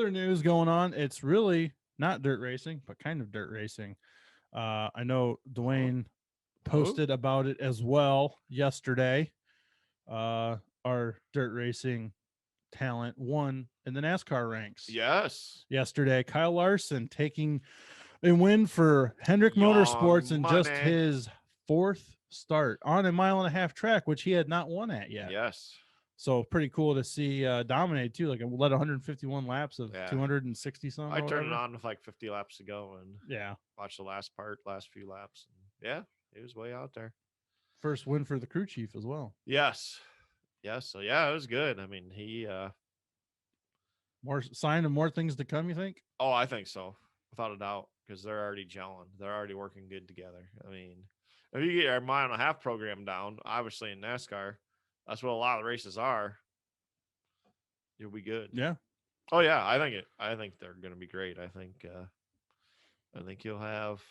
Other news going on. It's really not dirt racing, but kind of dirt racing. I know Duane Oh, posted about it as well yesterday. Our dirt racing talent won in the NASCAR ranks yes. yesterday. Kyle Larson taking a win for Hendrick Young Motorsports in just money. his fourth start on a mile and a half track, which he had not won at yet. Yes. So pretty cool to see dominate too. Like, led 151 laps of Yeah. 260 some I or turned it whatever. on with like 50 laps to go and Yeah, watched the last few laps. And yeah, he was way out there. first win for the crew chief as well. Yes. Yes. So yeah, it was good. I mean, More sign of more things to come. You think? oh, I think so. Without a doubt. Because they're already gelling. They're already working good together. I mean, if you get your mile and a half program down, obviously in NASCAR, that's what a lot of races are. You'll be good. Yeah, Oh yeah, I think they're gonna be great. I think you'll have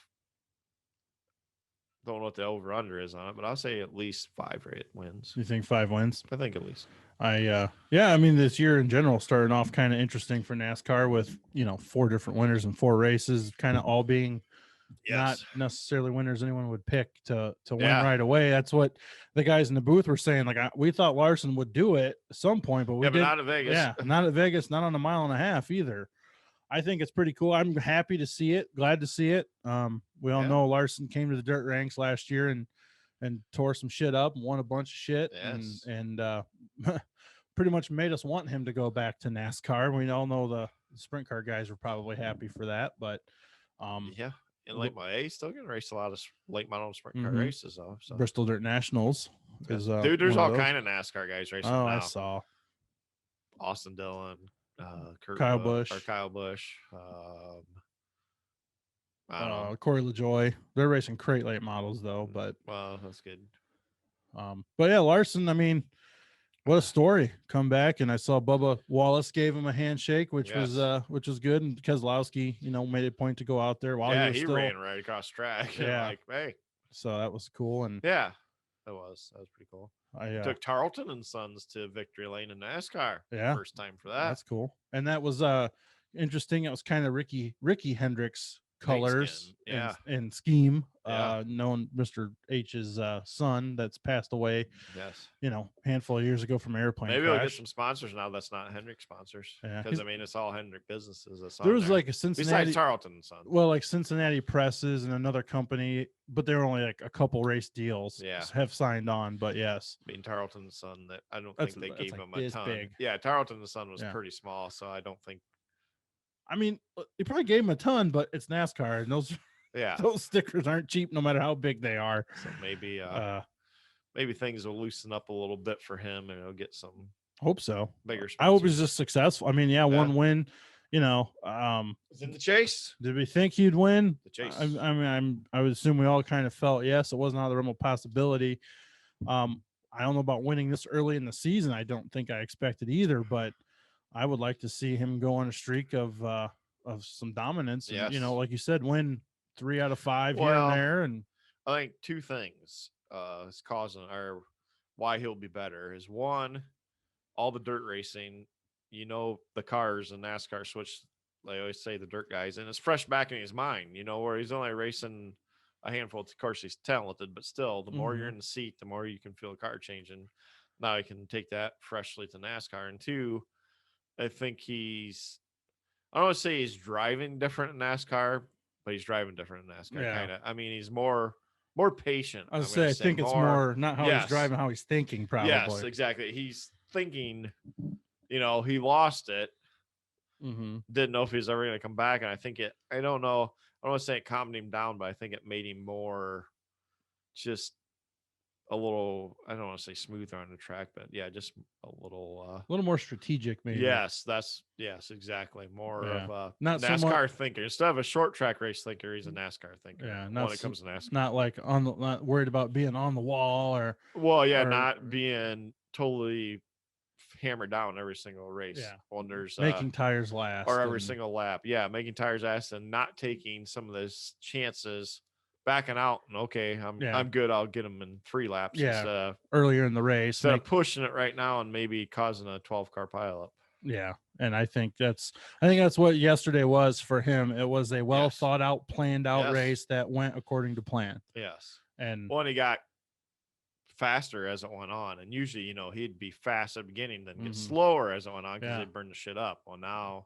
don't know what the over under is on it, but I'll say at least wins. you think 5 wins? I think at least. Yeah, I mean this year in general starting off kind of interesting for NASCAR with four different winners and four races, kind of all being not Yes. necessarily winners anyone would pick to win Yeah. right away. That's what the guys in the booth were saying. Like, we thought Larson would do it at some point, but we Yeah, but didn't. not at Vegas. Yeah, not at Vegas, not on a mile and a half either. I think it's pretty cool. I'm happy to see it. Glad to see it. We all Yeah. know Larson came to the dirt ranks last year and tore some shit up and won a bunch of shit Yes. and pretty much made us want him to go back to NASCAR. We all know the sprint car guys were probably happy for that, but Yeah. And late model, he's still gonna race a lot of late model sprint car mm-hmm. races though. So Bristol Dirt Nationals yeah. is Dude, there's one of all those. kind of NASCAR guys racing Oh, I now. saw Austin Dillon, Kyle Busch, Kyle Busch. I don't know. Corey LaJoy. They're racing crate late models though, Well, that's good. but yeah, Larson. I mean, what a story! Come back, and I saw Bubba Wallace gave him a handshake, which Yes. was good. And Keselowski, made a point to go out there while Yeah, he was still ran right across track. yeah. Like, hey, So that was cool, and yeah, that was pretty cool. I Took Tarleton and Sons to victory lane in NASCAR. yeah, First time for that. that's cool, and that was interesting. It was kind of Ricky Hendricks Paint colors skin. Yeah. and scheme. Yeah. Known Mr. H's son that's passed away. Yes. Handful of years ago from an airplane Maybe crash. we'll get some sponsors now. That's not Hendrick sponsors. Yeah, Because I mean, it's all Hendrick businesses. That's there on was there. like a Cincinnati. Besides Tarleton and Sons. Well, like Cincinnati Presses and another company, but they were only like a couple race deals. Yeah. Have signed on, but yes, I mean, Tarleton and Son. That I don't That's- think they that's gave like him a this ton. big. Yeah, Tarleton and Son was Yeah. pretty small, so I don't think. I mean, they probably gave him a ton, but it's NASCAR, and those Yeah. those stickers aren't cheap, no matter how big they are. So maybe things will loosen up a little bit for him, and he'll get some Hope so. bigger. I hope sponsors. he's just successful. I mean, yeah, one win. It's in the chase. Did we think he'd win? The chase. I would assume we all kind of felt yes. It wasn't out of the realm of possibility. I don't know about winning this early in the season. I don't think I expected either, but I would like to see him go on a streak of some dominance. Yes. And, like you said, win 3 out of 5 here Well, and there. And I think two things is causing or why he'll be better is one, all the dirt racing, the cars and NASCAR switch. They always say the dirt guys, and it's fresh back in his mind, where he's only racing a handful. Of course, he's talented, but still, the more you're in the seat, the more you can feel the car changing. Now he can take that freshly to NASCAR. And two, I think I don't want to say he's driving different in NASCAR, but he's driving different in NASCAR. Yeah. Kind of. I mean, he's more patient. I think it's more not how Yes. he's driving, how he's thinking, probably. Yes, exactly. He's thinking, he lost it. Didn't know if he was ever going to come back. And I think I don't know. I don't want to say it calmed him down, but I think it made him more just a little, I don't want to say smoother on the track, but yeah, just a little more strategic, maybe. Yes, exactly. More of a not NASCAR so much, thinker. Instead of a short track race thinker, he's a NASCAR thinker. Yeah, when it comes to NASCAR. Not like not worried about being on the wall or. Well, yeah, or, not being totally hammered down every single race. Yeah. When there's making tires last or every single lap. Yeah, making tires last and not taking some of those chances, backing out and okay, I'm good. I'll get them in 3 laps. Earlier in the race, instead of pushing it right now and maybe causing a 12-car pileup. Yeah, And I think that's what yesterday was for him. It was a well thought out, planned out race that went according to plan. Yes. And he got faster as it went on. And usually, he'd be fast at the beginning, then get slower as it went on because they burned the shit up. Well, now.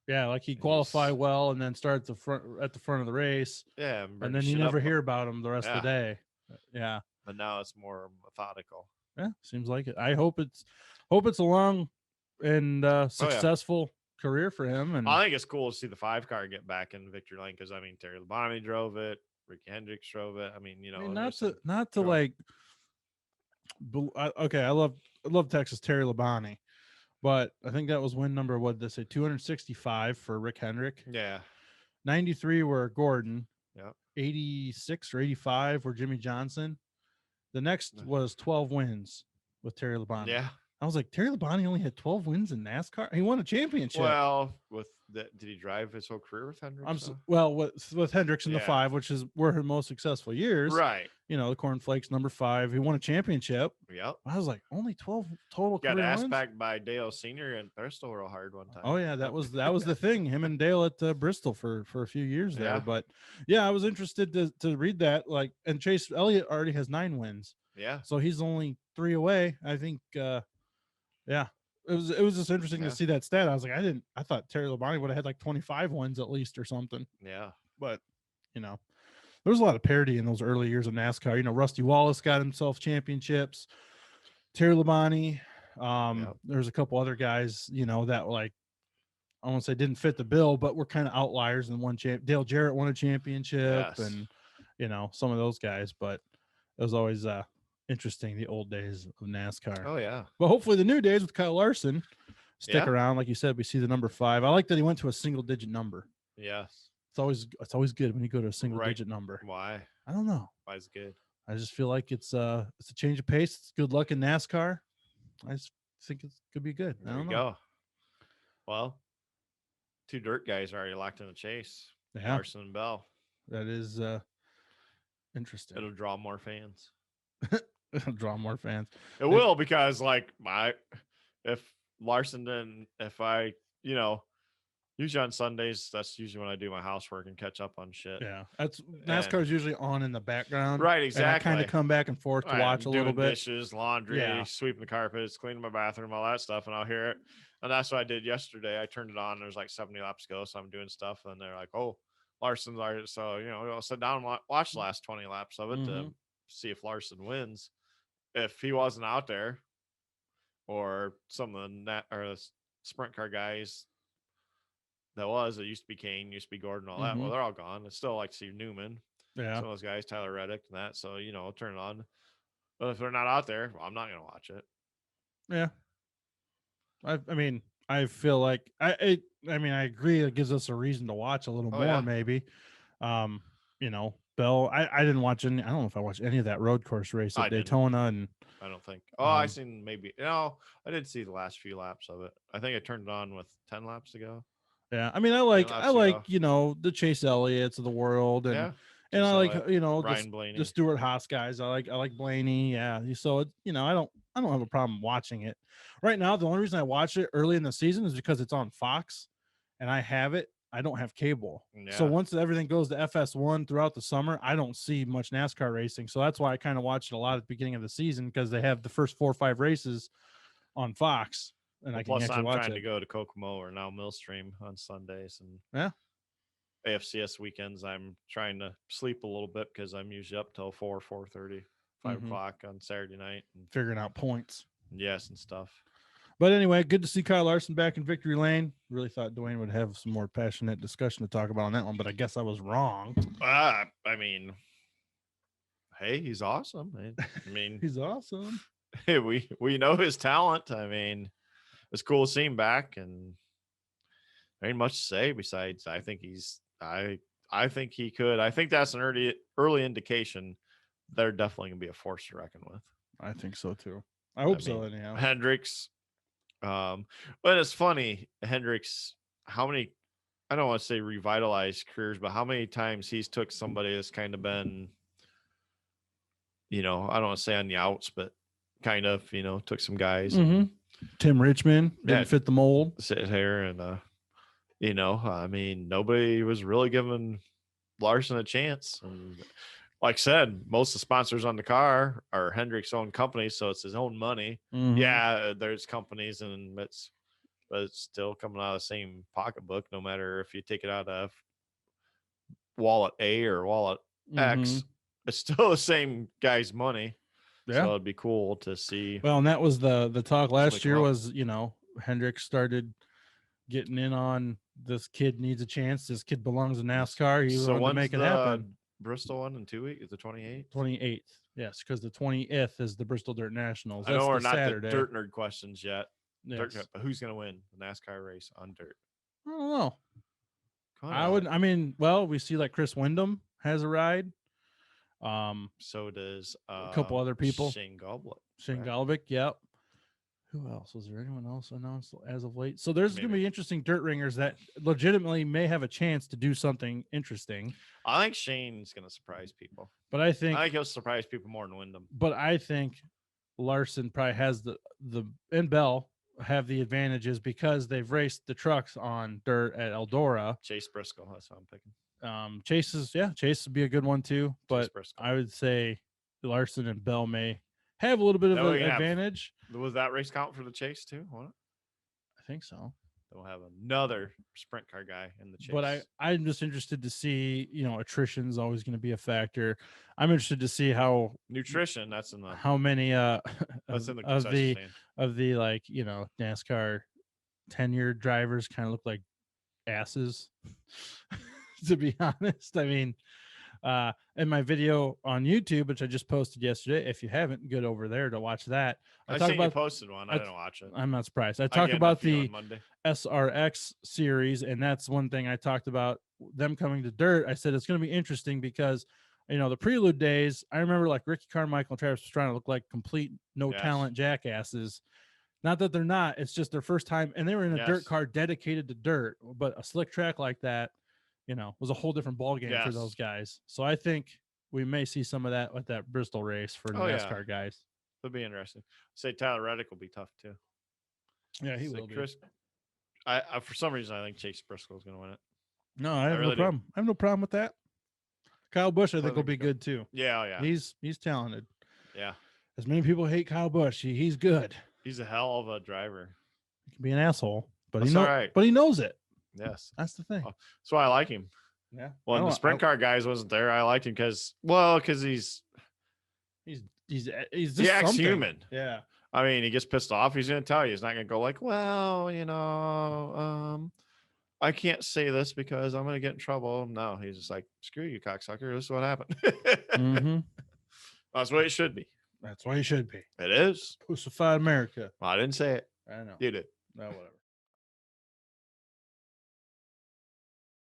Yeah, like he qualified well and then started at the front of the race. Yeah. And then you never hear about him the rest of the day. Yeah. But now it's more methodical. Yeah, seems like it. I hope it's a long and successful career for him. And I think it's cool to see the 5-car get back in victory lane because Terry Labonte drove it, Ricky Hendricks drove it. Not to like. Okay, I love Texas Terry Labonte, but I think that was win number, what did they say, 265 for Rick Hendrick. Yeah. 93 were Gordon. Yeah. 86 or 85 were Jimmy Johnson. The next was 12 wins with Terry Labonte. Yeah. I was like, Terry Labonte only had 12 wins in NASCAR. He won a championship. Well, did he drive his whole career with Hendricks? With Hendricks in the 5, which were her most successful years. Right. The Cornflakes number 5. He won a championship. Yep. I was like, only 12 total career got asked wins? back by Dale Sr. and Bristol real hard one time. Oh yeah, that was the thing. Him and Dale at Bristol for a few years there. Yeah. But yeah, I was interested to read that. And Chase Elliott already has 9 wins. Yeah. So he's only 3 away. I think. Yeah. It was just interesting to see that stat. I was like, I thought Terry Labonte would have had like 25 wins at least or something. Yeah. But there was a lot of parity in those early years of NASCAR. Rusty Wallace got himself championships. Terry Labonte. There's a couple other guys, that like, I won't say didn't fit the bill, but were kind of outliers and won. Dale Jarrett won a championship, and some of those guys. But it was always interesting, the old days of NASCAR. Oh yeah. But hopefully the new days with Kyle Larson stick around. Like you said, we see the number 5. I like that he went to a single digit number. Yes. It's always good when you go to a single digit number. Why? I don't know. Why is it good? I just feel like it's a change of pace. It's good luck in NASCAR. I just think it could be good. There you go. Well, 2 dirt guys are already locked in the chase. Yeah. Larson and Bell. That is interesting. It'll draw more fans. It'll draw more fans. It will, because if Larson didn't, usually on Sundays, that's usually when I do my housework and catch up on shit. Yeah, that's NASCAR is usually on in the background, right? Exactly. And I kind of come back and forth to watch a little bit. Dishes, laundry, sweeping the carpets, cleaning my bathroom, all that stuff, and I'll hear it. And that's what I did yesterday. I turned it on. There's like 70 laps to go, so I'm doing stuff, and they're like, "Oh, Larson's already." So I'll sit down and watch the last 20 laps of it to see if Larson wins. If he wasn't out there, or some of the sprint car guys. It used to be Kane, used to be Gordon, all that. Well, they're all gone. It's still like Steve Newman. Yeah. Some of those guys, Tyler Reddick and that. So, I'll turn it on. But if they're not out there, I'm not going to watch it. Yeah. I feel like I agree. It gives us a reason to watch a little more, maybe. Bell, I didn't watch any. I don't know if I watched any of that road course race at Daytona. And I don't think. I seen maybe. I did see the last few laps of it. I think I turned it on with 10 laps to go. Yeah, I like the Chase Elliott's of the world, and I like Ryan Blaney, the Stuart Haas guys. I like Blaney. Yeah, so I don't have a problem watching it right now. The only reason I watch it early in the season is because it's on Fox, and I have it. I don't have cable, so once everything goes to FS1 throughout the summer, I don't see much NASCAR racing. So that's why I kind of watch it a lot at the beginning of the season, because they have the first 4 or 5 races on Fox. And I can plus, I'm trying to go to Kokomo or now Millstream on Sundays, and AFCS weekends. I'm trying to sleep a little bit because I'm usually up till 4:30, 5 o'clock on Saturday night, and figuring out points. Yes, and stuff. But anyway, good to see Kyle Larson back in victory lane. Really thought Duane would have some more passionate discussion to talk about on that one, but I guess I was wrong. Hey, he's awesome. He's awesome. Hey, we know his talent. It's cool to see him back, and there ain't much to say besides I think he could. I think that's an early indication they're definitely gonna be a force to reckon with. I think so too. I hope so anyhow. Hendricks. But it's funny, Hendricks, how many, I don't want to say revitalized careers, but how many times he's took somebody that's kind of been, I don't want to say on the outs, but kind of, took some guys. Tim Richmond didn't Yeah. fit the mold. sit here and I mean, nobody was really giving Larson a chance. And like I said, most of the sponsors on the car are Hendrick's own company, so it's his own money. Mhm. Yeah, there's companies, but it's still coming out of the same pocketbook, no matter if you take it out of wallet A or wallet X. It's still the same guy's money. Yeah. So it'd be cool to see. Well, and that was the talk last Somebody come year up. was, Hendrick started getting in on this kid needs a chance. This kid belongs in NASCAR. He So wanted to when's make it the happen. Bristol one in 2 weeks? Is the 28th? 28th. Yes, because the 20th is the Bristol Dirt Nationals. I That's know we're the not Saturday. the dirt nerd questions yet. Yes. Dirt, but who's going to win the NASCAR race on dirt? I don't know. Kinda I mean, well, we see like Chris Wyndham has a ride. So does a couple other people. Shane Goblet. Shane Galvick, yep. Who else? Was there anyone else announced as of late? So there's going to be interesting dirt ringers that legitimately may have a chance to do something interesting. I think Shane's going to surprise people. But I think he'll surprise people more than Wyndham. But I think Larson probably has the and Bell have the advantages because they've raced the trucks on dirt at Eldora. Chase Briscoe, that's what I'm picking. Chase would be a good one too. But I would say Larson and Bell may have a little bit of an advantage. Was that race count for the Chase too? What? I think so. We'll have another sprint car guy in the Chase. But I'm just interested to see, attrition is always going to be a factor. I'm interested to see how nutrition. That's in the how many that's in the of the like NASCAR tenured drivers kind of look like asses. To be honest, I mean, in my video on YouTube, which I just posted yesterday, if you haven't, get over there to watch that. I talked about. You posted one. I didn't watch it. I'm not surprised. I talked about the SRX series, and that's one thing I talked about them coming to dirt. I said it's going to be interesting because the prelude days. I remember like Ricky Carmichael and Travis Pastrana to look like complete no talent jackasses. Not that they're not. It's just their first time, and they were in a dirt car dedicated to dirt. But a slick track like that, was a whole different ballgame for those guys. So I think we may see some of that with that Bristol race for the NASCAR guys. It'll be interesting. Say Tyler Reddick will be tough too. Yeah, he will. Chris, I for some reason I think Chase Briscoe is going to win it. No, I have no problem. I have no problem with that. Kyle Busch, I think, will be good too. Yeah. He's talented. Yeah. As many people hate Kyle Busch, he's good. He's a hell of a driver. He can be an asshole, but he knows it. Yes, that's the thing. That's why I like him. Yeah. When the sprint car guys wasn't there, I liked him because he's just ex-human. Yeah. I mean, he gets pissed off. He's going to tell you. He's not going to go like, I can't say this because I'm going to get in trouble. No, he's just like, screw you, cocksucker. This is what happened. Mm-hmm. That's what it should be. That's what he should be. It is. Crucified America. Well, I didn't say it. I know. You did. No, whatever.